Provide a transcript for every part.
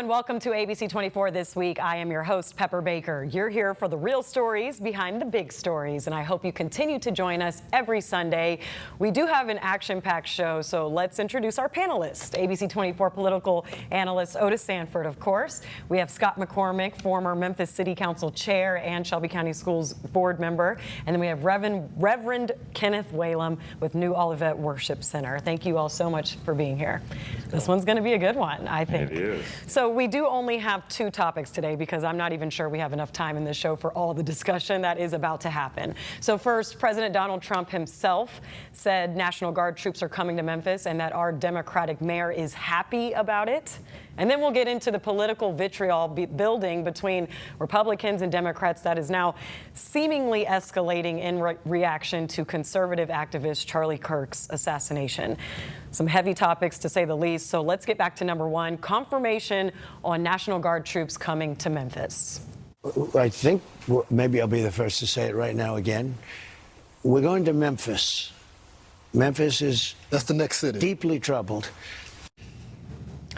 and welcome to ABC24 This Week. I am your host, Pepper Baker. You're here for the real stories behind the big stories, and I hope you continue to join us every Sunday. We do have an action-packed show, so let's introduce our panelists. ABC24 political analyst Otis Sanford, of course. We have Scott McCormick, former Memphis City Council Chair and Shelby County Schools Board member. And then we have Reverend Kenneth Whalum with New Olivet Worship Center. Thank you all so much for being here. This one's going to be a good one, I think. It is. So we do only have two topics today because I'm not even sure we have enough time in this show for all the discussion that is about to happen. So first, President Donald Trump himself said National Guard troops are coming to Memphis and that our Democratic mayor is happy about it. And then we'll get into the political vitriol building between Republicans and Democrats that is now seemingly escalating in reaction to conservative activist Charlie Kirk's assassination. Some heavy topics, to say the least. So let's get back to number one, confirmation on National Guard troops coming to Memphis. I think maybe I'll be the first to say it right now again. We're going to Memphis. Memphis is that's the next city. Deeply troubled.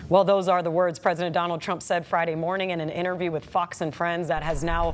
Well, those are the words President Donald Trump said Friday morning in an interview with Fox and Friends that has now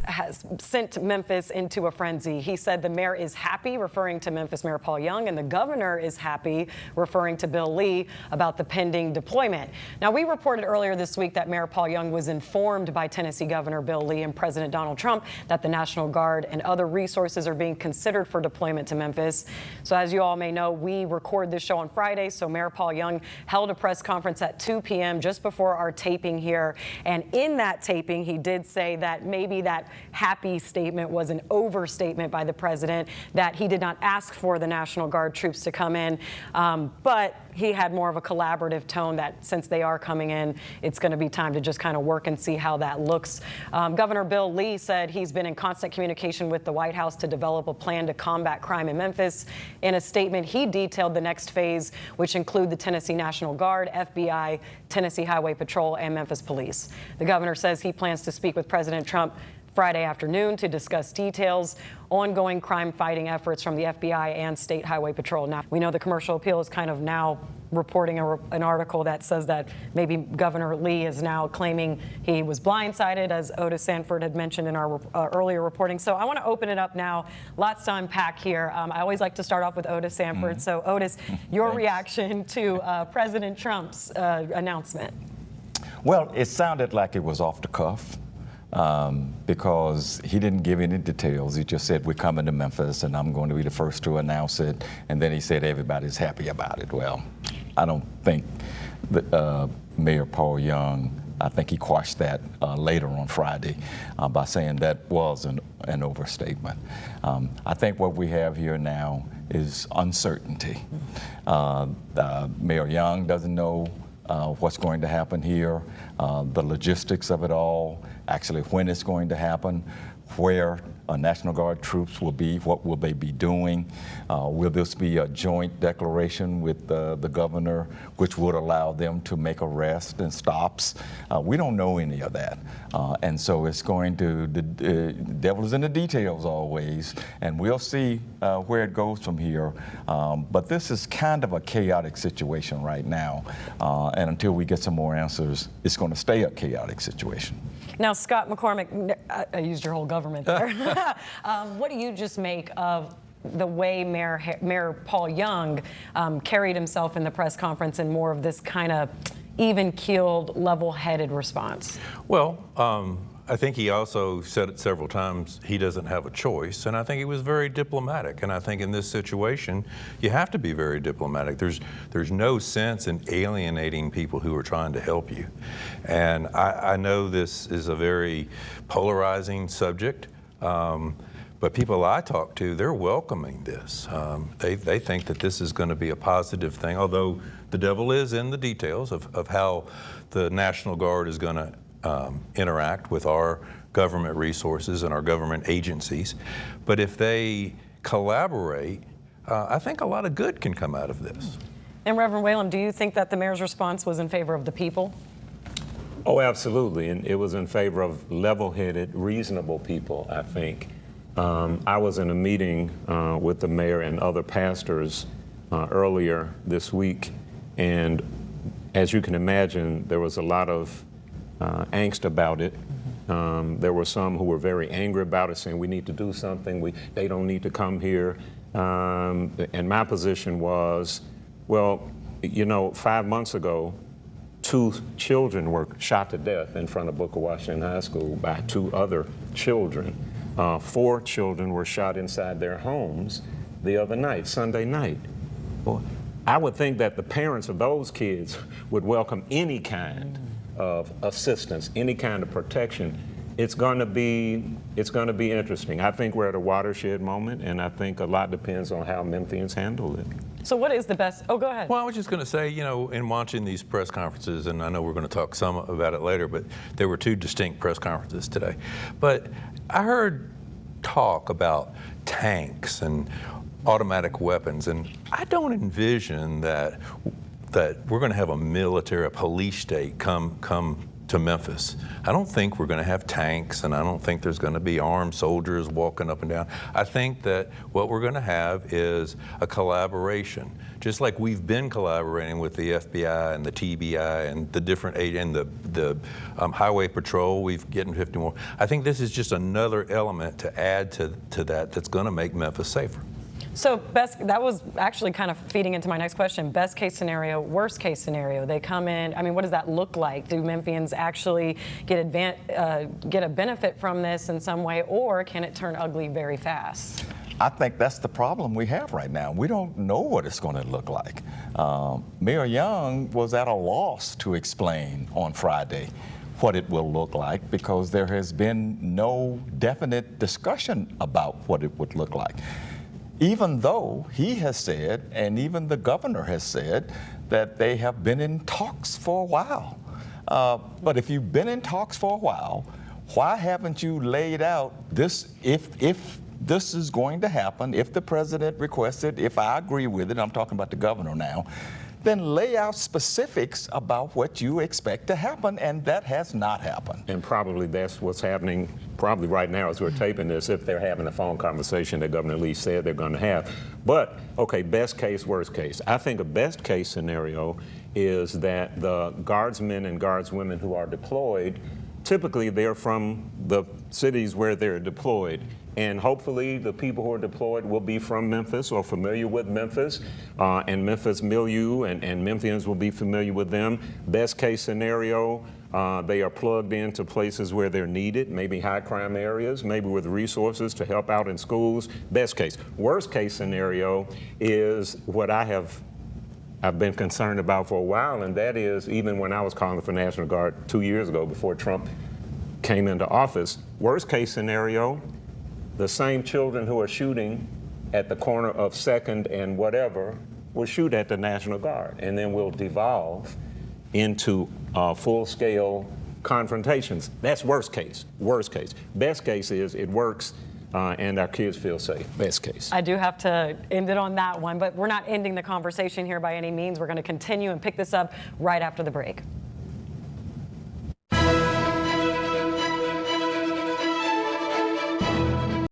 has sent Memphis into a frenzy. He said the mayor is happy, referring to Memphis Mayor Paul Young, and the governor is happy, referring to Bill Lee, about the pending deployment. Now, we reported earlier this week that Mayor Paul Young was informed by Tennessee Governor Bill Lee and President Donald Trump that the National Guard and other resources are being considered for deployment to Memphis. So as you all may know, we record this show on Friday, so Mayor Paul Young held a press conference at 2 p.m. just before our taping here. And in that taping, he did say that maybe that happy statement was an overstatement by the president, that he did not ask for the National Guard troops to come in. But he had more of a collaborative tone that since they are coming in, it's going to be time to just kind of work and see how that looks. Governor Bill Lee said he's been in constant communication with the White House to develop a plan to combat crime in Memphis. In a statement, he detailed the next phase, which include the Tennessee National Guard, FBI, Tennessee Highway Patrol, and Memphis Police. The governor says he plans to speak with President Trump Friday afternoon to discuss details, ongoing crime-fighting efforts from the FBI and State Highway Patrol. Now, we know the Commercial Appeal is kind of now reporting an article that says that maybe Governor Lee is now claiming he was blindsided, as Otis Sanford had mentioned in our earlier reporting. So I want to open it up now. Lots to unpack here. I always like to start off with Otis Sanford. So Otis, your reaction to President Trump's announcement? Well, it sounded like it was off the cuff. Because he didn't give any details. He just said, we're coming to Memphis and I'm going to be the first to announce it. And then he said, everybody's happy about it. Well, I don't think that Mayor Paul Young, I think he quashed that later on Friday by saying that was an overstatement. I think what we have here now is uncertainty. Mayor Young doesn't know what's going to happen here, the logistics of it all, actually when it's going to happen, where National Guard troops will be, what will they be doing. Will this be a joint declaration with the governor, which would allow them to make arrests and stops? We don't know any of that. And so it's going to, the devil is in the details always, and we'll see where it goes from here. But this is kind of a chaotic situation right now. And until we get some more answers, it's going to stay a chaotic situation. Now, Scott McCormick, I used your whole government there. What do you just make of the way Mayor Paul Young carried himself in the press conference in more of this kind of even-keeled, level-headed response? Well, I think he also said it several times, he doesn't have a choice, and I think he was very diplomatic. And I think in this situation, you have to be very diplomatic. There's no sense in alienating people who are trying to help you. And I know this is a very polarizing subject, but people I talk to, they're welcoming this. They think that this is going to be a positive thing, although the devil is in the details of how the National Guard is going to interact with our government resources and our government agencies. But if they collaborate, I think a lot of good can come out of this. And Reverend Whalum, do you think that the mayor's response was in favor of the people? Oh, absolutely. And it was in favor of level-headed, reasonable people, I think. I was in a meeting with the mayor and other pastors earlier this week, and as you can imagine, there was a lot of angst about it. There were some who were very angry about it, saying we need to do something. They don't need to come here. And my position was, well, 5 months ago, 2 children were shot to death in front of Booker Washington High School by 2 other children. 4 children were shot inside their homes the other night, Sunday night. Well, I would think that the parents of those kids would welcome any kind of assistance, any kind of protection. It's going to be interesting. I think we're at a watershed moment, and I think a lot depends on how Memphians handle it. So what is the best? Oh, go ahead. Well, I was just going to say, in watching these press conferences, and I know we're going to talk some about it later, but there were 2 distinct press conferences today. But I heard talk about tanks and automatic weapons, and I don't envision that we're going to have a police state come to Memphis. I don't think we're going to have tanks, and I don't think there's going to be armed soldiers walking up and down. I think that what we're going to have is a collaboration, just like we've been collaborating with the FBI and the TBI and the different and the Highway Patrol. We've getting 50 more. I think this is just another element to add to that's going to make Memphis safer. So that was actually kind of feeding into my next question. Best case scenario, worst case scenario. They come in, I mean, what does that look like? Do Memphians actually get a benefit from this in some way, or can it turn ugly very fast? I think that's the problem we have right now. We don't know what it's going to look like. Mayor Young was at a loss to explain on Friday what it will look like, because there has been no definite discussion about what it would look like. Even though he has said, and even the governor has said, that they have been in talks for a while. But if you've been in talks for a while, why haven't you laid out this, if this is going to happen, if the president requests it, if I agree with it, I'm talking about the governor now, then lay out specifics about what you expect to happen, and that has not happened. And probably that's what's happening probably right now as we're taping this, if they're having a phone conversation that Governor Lee said they're going to have. But, okay, best case, worst case. I think a best case scenario is that the guardsmen and guardswomen who are deployed, typically they're from the cities where they're deployed. And hopefully the people who are deployed will be from Memphis or familiar with Memphis, and Memphis milieu, and Memphians will be familiar with them. Best case scenario, they are plugged into places where they're needed, maybe high crime areas, maybe with resources to help out in schools. Best case. Worst case scenario is what I've been concerned about for a while, and that is, even when I was calling for National Guard 2 years ago before Trump came into office, worst case scenario, the same children who are shooting at the corner of 2nd and whatever will shoot at the National Guard, and then we'll devolve into full-scale confrontations. That's worst case. Worst case. Best case is it works and our kids feel safe. Best case. I do have to end it on that one, but we're not ending the conversation here by any means. We're going to continue and pick this up right after the break.